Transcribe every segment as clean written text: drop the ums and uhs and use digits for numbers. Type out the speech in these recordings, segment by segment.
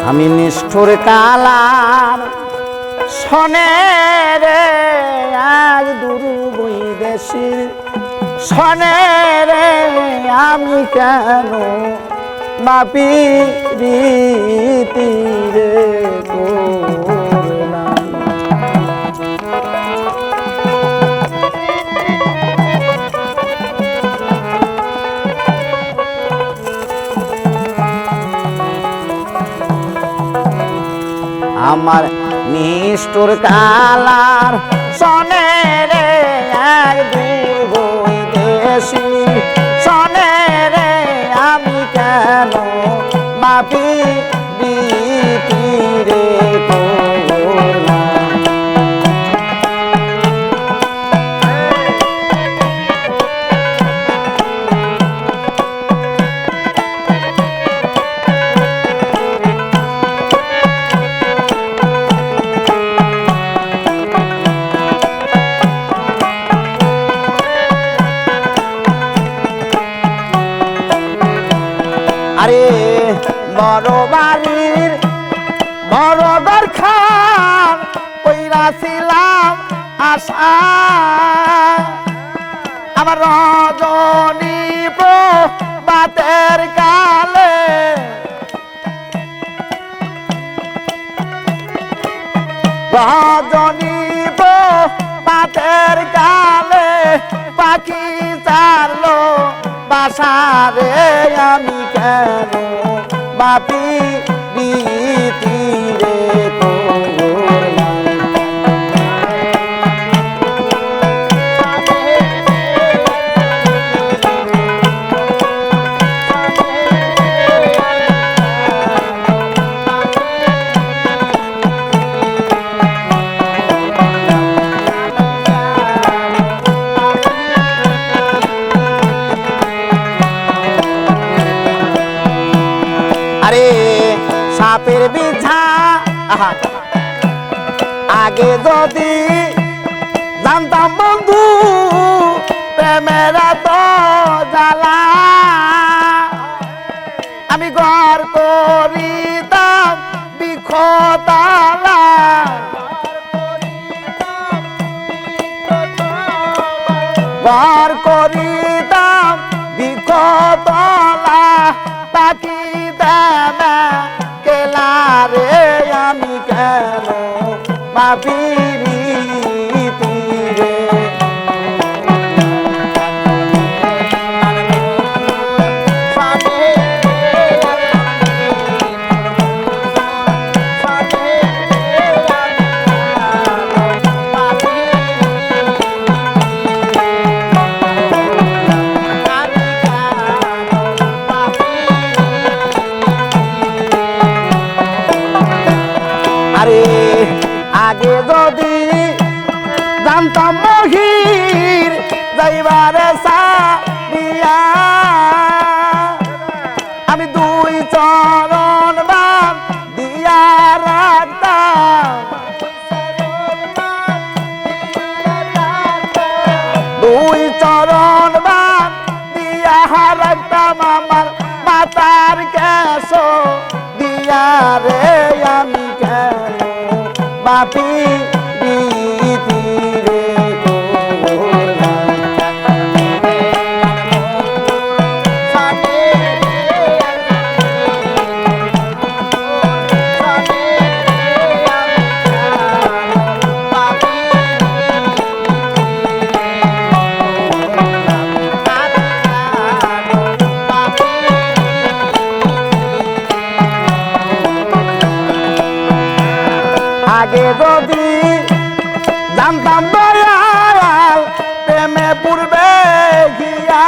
আমি নিষ্ঠুর কালার শোনে রে আজ দুর্বই দেশির শোনে রে আমি কেন মাপি রীতি রে করলাম। আমার নিষ্ঠুর কালার শোনে রে এক দুর্বই দেশি শোনে রে আমি কেন মাপি রীতি রে করলাম। আরে বড় বাড়ির বড় দরখার কইরাছিলাম আশা আমার রজনী প্রভাতের কালে রজনী প্রভাতের কালে পাখি চারলো বাসারে আমি কেন মাপি রীতি রে করলাম। আরে সাপের বিছা আগে যদি জানতাম বন্ধু প্রেমের তো জ্বালা আমি ঘর করিতাম বিখতালা ঘর করিতাম বিখতলা তাকি দেবে কেলা রে আমি কেন মাপি রীতি রে। আরে আগে যদি জানতাম মহির যাইবারে সারিয়া আমি দুই চরণ বান দিয়া রাখতাম দুই চরণ বান দিয়া রাখতাম আমার মাতার কেশ দিয়া রে আমি কেন মাপি রীতি রে করলাম। আগে যদি জানতাম দয়াল প্রেমে পূর্বে গিয়া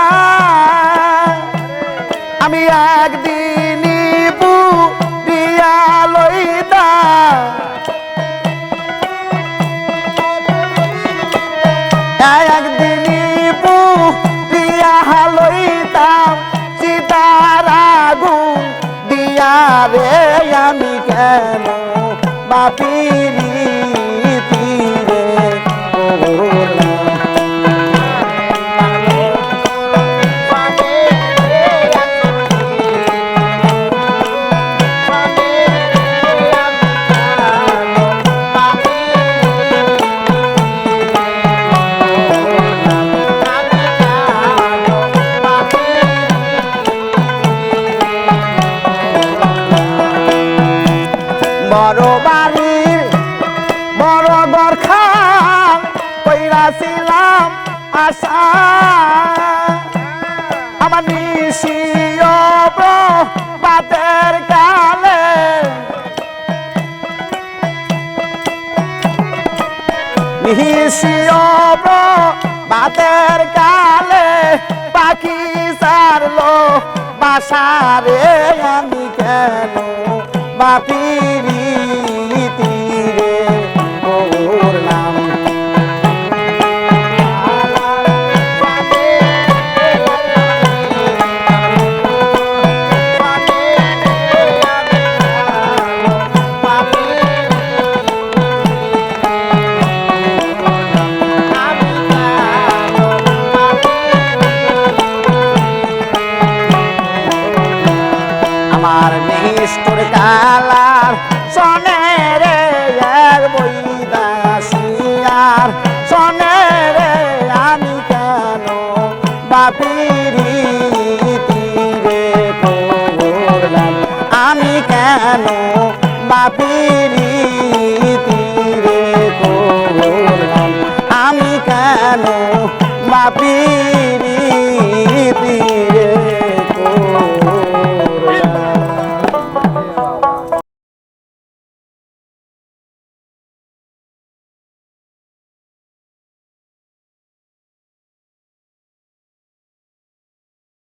আমি একদিনই পুরিয়া লইতাম একদিনই পুরিয়া লইতাম সীতার আগুন দিয়া রে আমি কেন মাপি রীতি রে করলাম। নিশিয়ব বাতের কালে পাখি সারলো বাসারে আমি কেন বাপিরি তীরে করলাম আমার নিষ্ঠুর কালার সনে রে